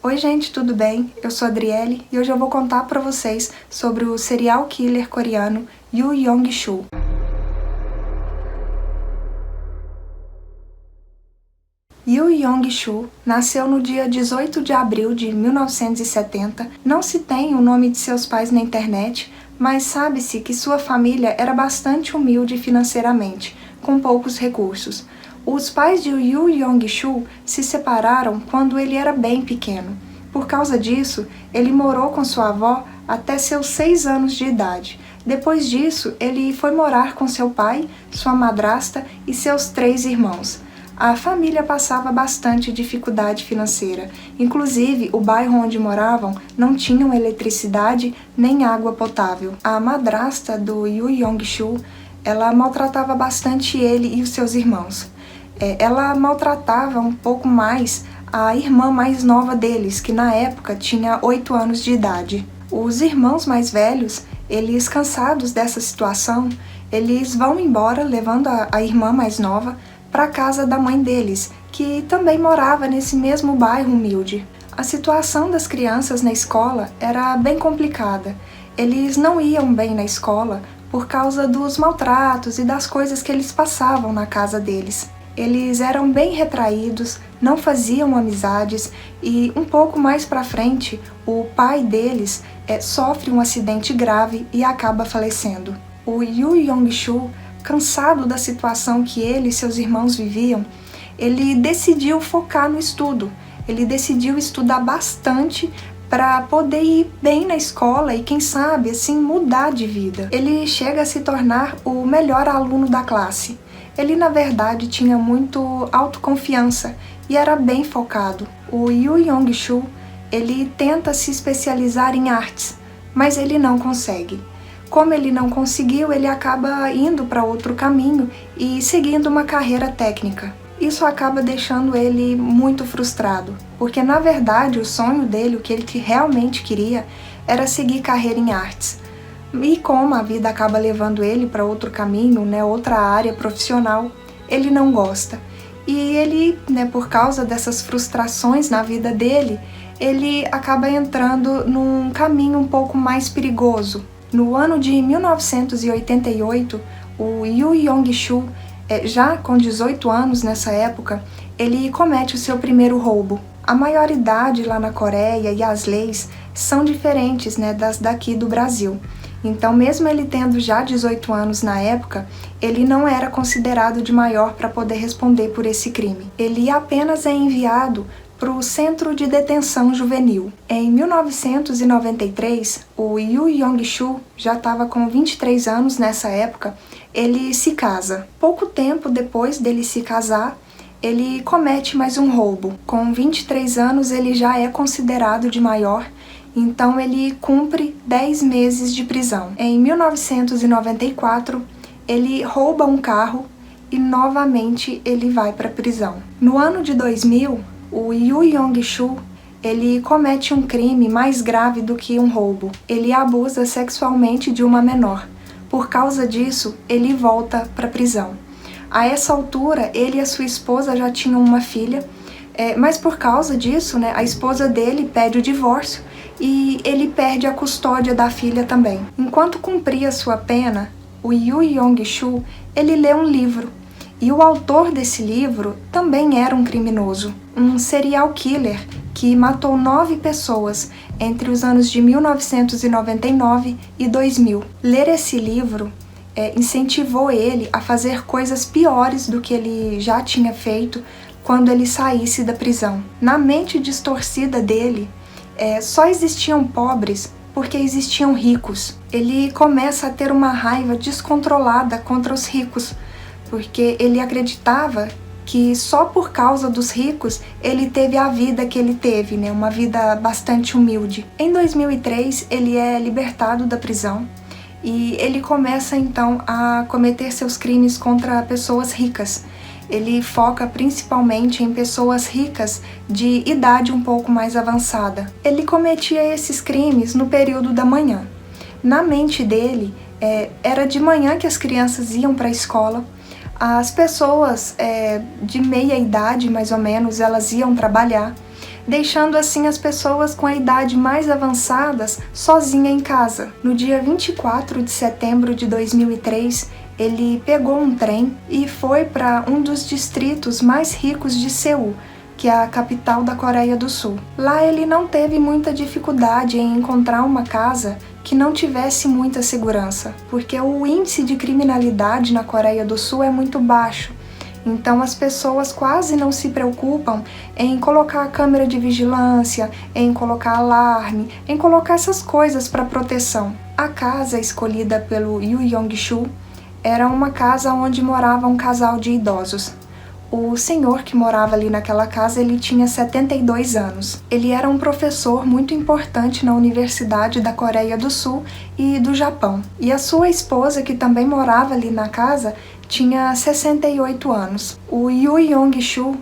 Oi gente, tudo bem? Eu sou a Adriele e hoje eu vou contar pra vocês sobre o serial killer coreano Yoo Yong-chul. Yoo Yong-chul nasceu no dia 18 de abril de 1970. Não se tem o nome de seus pais na internet, mas sabe-se que sua família era bastante humilde financeiramente, com poucos recursos. Os pais de Yoo Yong-chul se separaram quando ele era bem pequeno. Por causa disso, ele morou com sua avó até seus 6 anos de idade. Depois disso, ele foi morar com seu pai, sua madrasta e seus 3 irmãos. A família passava bastante dificuldade financeira. Inclusive, o bairro onde moravam não tinha eletricidade nem água potável. A madrasta do Yoo Yong-chul, ela maltratava bastante ele e os seus irmãos. Ela maltratava um pouco mais a irmã mais nova deles, que na época tinha 8 anos de idade. Os irmãos mais velhos, eles cansados dessa situação, eles vão embora levando a irmã mais nova para a casa da mãe deles, que também morava nesse mesmo bairro humilde. A situação das crianças na escola era bem complicada. Eles não iam bem na escola por causa dos maltratos e das coisas que eles passavam na casa deles. Eles eram bem retraídos, não faziam amizades e um pouco mais pra frente, o pai deles sofre um acidente grave e acaba falecendo. O Yoo Yong-chul, cansado da situação que ele e seus irmãos viviam, ele decidiu focar no estudo. Ele decidiu estudar bastante para poder ir bem na escola e, quem sabe, assim, mudar de vida. Ele chega a se tornar o melhor aluno da classe. Ele, na verdade, tinha muito autoconfiança e era bem focado. O Yoo Yong-chul, ele tenta se especializar em artes, mas ele não consegue. Como ele não conseguiu, ele acaba indo para outro caminho e seguindo uma carreira técnica. Isso acaba deixando ele muito frustrado, porque na verdade o sonho dele, o que ele realmente queria, era seguir carreira em artes. E como a vida acaba levando ele para outro caminho, outra área profissional, ele não gosta. E ele, por causa dessas frustrações na vida dele, ele acaba entrando num caminho um pouco mais perigoso. No ano de 1988, o Yoo Yong-chul, já com 18 anos nessa época, ele comete o seu primeiro roubo. A maioridade lá na Coreia e as leis são diferentes das daqui do Brasil. Então, mesmo ele tendo já 18 anos na época, ele não era considerado de maior para poder responder por esse crime. Ele apenas é enviado para o Centro de Detenção Juvenil. Em 1993, o Yoo Yong-chul já estava com 23 anos nessa época, ele se casa. Pouco tempo depois dele se casar, ele comete mais um roubo. Com 23 anos, ele já é considerado de maior, então ele cumpre 10 meses de prisão. Em 1994, ele rouba um carro e novamente ele vai para a prisão. No ano de 2000, o Yoo Yong-chul, ele comete um crime mais grave do que um roubo. Ele abusa sexualmente de uma menor. Por causa disso, ele volta para a prisão. A essa altura, ele e a sua esposa já tinham uma filha, mas por causa disso, a esposa dele pede o divórcio e ele perde a custódia da filha também. Enquanto cumpria sua pena, o Yoo Yong-chul, ele lê um livro. E o autor desse livro também era um criminoso, um serial killer que matou 9 pessoas entre os anos de 1999 e 2000. Ler esse livro incentivou ele a fazer coisas piores do que ele já tinha feito quando ele saísse da prisão. Na mente distorcida dele, só existiam pobres porque existiam ricos. Ele começa a ter uma raiva descontrolada contra os ricos, porque ele acreditava que só por causa dos ricos ele teve a vida que ele teve, uma vida bastante humilde. Em 2003, ele é libertado da prisão e ele começa então a cometer seus crimes contra pessoas ricas. Ele foca principalmente em pessoas ricas de idade um pouco mais avançada. Ele cometia esses crimes no período da manhã. Na mente dele, era de manhã que as crianças iam para a escola. As pessoas de meia idade, mais ou menos, elas iam trabalhar. deixando assim as pessoas com a idade mais avançadas sozinha em casa. No dia 24 de setembro de 2003, ele pegou um trem e foi para um dos distritos mais ricos de Seul, que é a capital da Coreia do Sul. Lá ele não teve muita dificuldade em encontrar uma casa que não tivesse muita segurança, porque o índice de criminalidade na Coreia do Sul é muito baixo. Então as pessoas quase não se preocupam em colocar câmera de vigilância, em colocar alarme, em colocar essas coisas para proteção. A casa escolhida pelo Yoo Yong-chul era uma casa onde morava um casal de idosos. O senhor que morava ali naquela casa, ele tinha 72 anos. Ele era um professor muito importante na Universidade da Coreia do Sul e do Japão. E a sua esposa, que também morava ali na casa, tinha 68 anos. O Yoo Yong-chul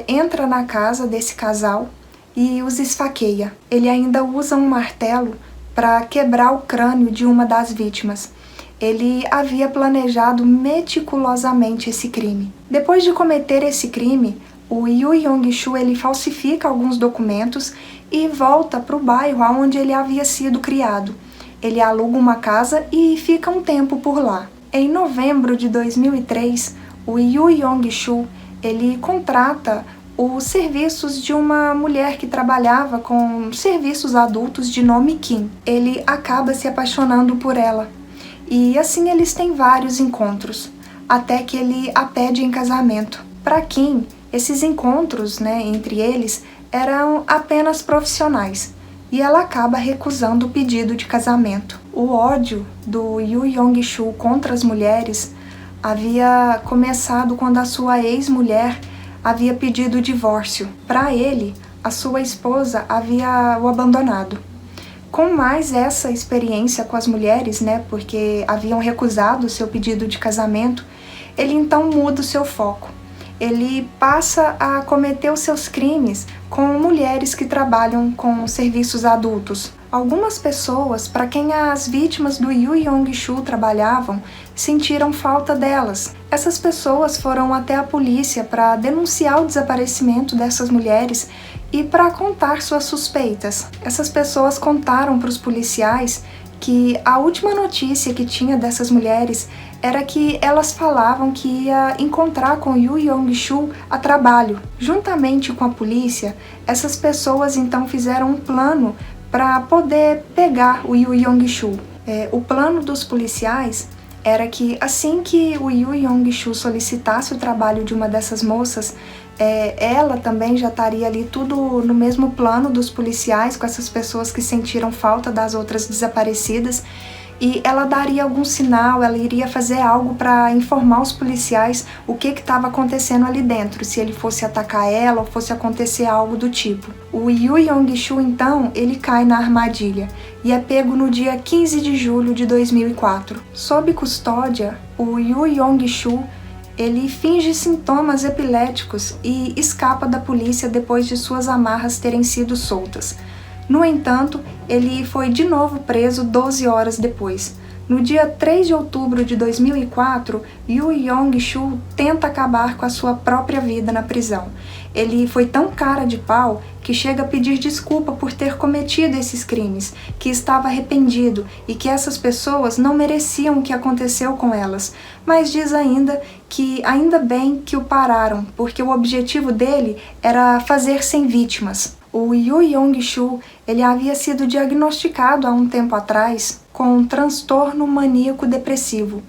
entra na casa desse casal e os esfaqueia. Ele ainda usa um martelo para quebrar o crânio de uma das vítimas. Ele havia planejado meticulosamente esse crime. Depois de cometer esse crime, o Yoo Yong-chul ele falsifica alguns documentos e volta para o bairro onde ele havia sido criado. Ele aluga uma casa e fica um tempo por lá. Em novembro de 2003, o Yoo Yong-chul ele contrata os serviços de uma mulher que trabalhava com serviços adultos de nome Kim. Ele acaba se apaixonando por ela. E assim eles têm vários encontros, até que ele a pede em casamento. Para Kim, esses encontros, entre eles, eram apenas profissionais, e ela acaba recusando o pedido de casamento. O ódio do Yoo Yong-chul contra as mulheres havia começado quando a sua ex-mulher havia pedido o divórcio. Para ele, a sua esposa havia o abandonado. Com mais essa experiência com as mulheres, porque haviam recusado o seu pedido de casamento, ele então muda o seu foco. Ele passa a cometer os seus crimes com mulheres que trabalham com serviços adultos. Algumas pessoas, para quem as vítimas do Yoo Yong-chul trabalhavam, sentiram falta delas. Essas pessoas foram até a polícia para denunciar o desaparecimento dessas mulheres e para contar suas suspeitas. Essas pessoas contaram para os policiais que a última notícia que tinha dessas mulheres era que elas falavam que ia encontrar com Yoo Yong-chul a trabalho. Juntamente com a polícia, essas pessoas então fizeram um plano para poder pegar o Yoo Yong-chul. O plano dos policiais era que assim que o Yoo Yong-chul solicitasse o trabalho de uma dessas moças, ela também já estaria ali tudo no mesmo plano dos policiais, com essas pessoas que sentiram falta das outras desaparecidas, e ela daria algum sinal, ela iria fazer algo para informar os policiais o que estava acontecendo ali dentro, se ele fosse atacar ela ou fosse acontecer algo do tipo. O Yoo Yong-chul então, ele cai na armadilha e é pego no dia 15 de julho de 2004. Sob custódia, o Yoo Yong-chul ele finge sintomas epiléticos e escapa da polícia depois de suas amarras terem sido soltas. No entanto, ele foi de novo preso 12 horas depois. No dia 3 de outubro de 2004, Yoo Yong-chul tenta acabar com a sua própria vida na prisão. Ele foi tão cara de pau que chega a pedir desculpa por ter cometido esses crimes, que estava arrependido e que essas pessoas não mereciam o que aconteceu com elas, mas diz ainda que ainda bem que o pararam, porque o objetivo dele era fazer sem vítimas. O Yoo Yong-chul ele havia sido diagnosticado há um tempo atrás com um transtorno maníaco-depressivo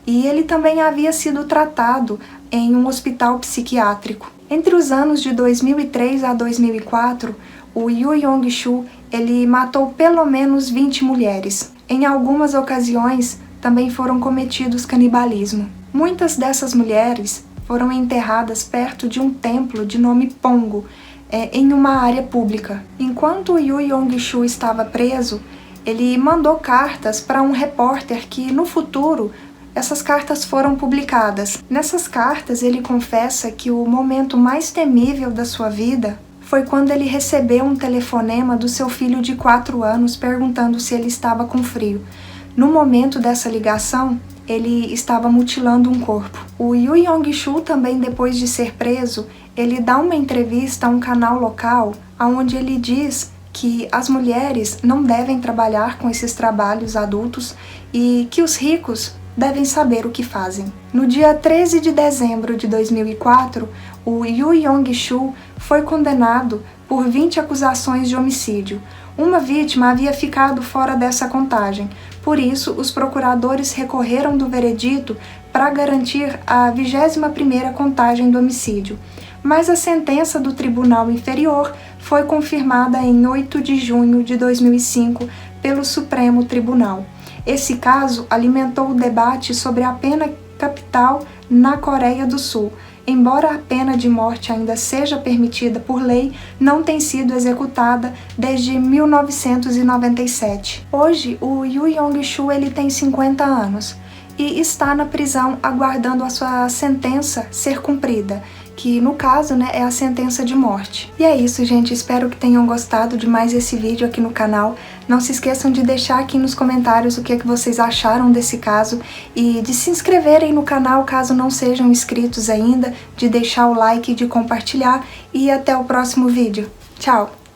e ele também havia sido tratado em um hospital psiquiátrico. Entre os anos de 2003 a 2004, o Yoo Yong-chul ele matou pelo menos 20 mulheres. Em algumas ocasiões, também foram cometidos canibalismo. Muitas dessas mulheres foram enterradas perto de um templo de nome Pongo, em uma área pública. Enquanto o Yoo Yong-chul estava preso, ele mandou cartas para um repórter que, no futuro, essas cartas foram publicadas. Nessas cartas, ele confessa que o momento mais temível da sua vida foi quando ele recebeu um telefonema do seu filho de 4 anos perguntando se ele estava com frio. No momento dessa ligação, ele estava mutilando um corpo. O Yoo Yong-chul também, depois de ser preso, ele dá uma entrevista a um canal local onde ele diz que as mulheres não devem trabalhar com esses trabalhos adultos e que os ricos devem saber o que fazem. No dia 13 de dezembro de 2004, o Yu Yong-chul foi condenado por 20 acusações de homicídio. Uma vítima havia ficado fora dessa contagem, por isso os procuradores recorreram do veredito para garantir a 21ª contagem do homicídio. Mas a sentença do Tribunal Inferior foi confirmada em 8 de junho de 2005 pelo Supremo Tribunal. Esse caso alimentou o debate sobre a pena capital na Coreia do Sul. Embora a pena de morte ainda seja permitida por lei, não tem sido executada desde 1997. Hoje, o Yu Yong-chul ele tem 50 anos e está na prisão aguardando a sua sentença ser cumprida, que no caso, é a sentença de morte. E é isso, gente, espero que tenham gostado de mais esse vídeo aqui no canal. Não se esqueçam de deixar aqui nos comentários o que vocês acharam desse caso e de se inscreverem no canal caso não sejam inscritos ainda, de deixar o like e de compartilhar, e até o próximo vídeo. Tchau!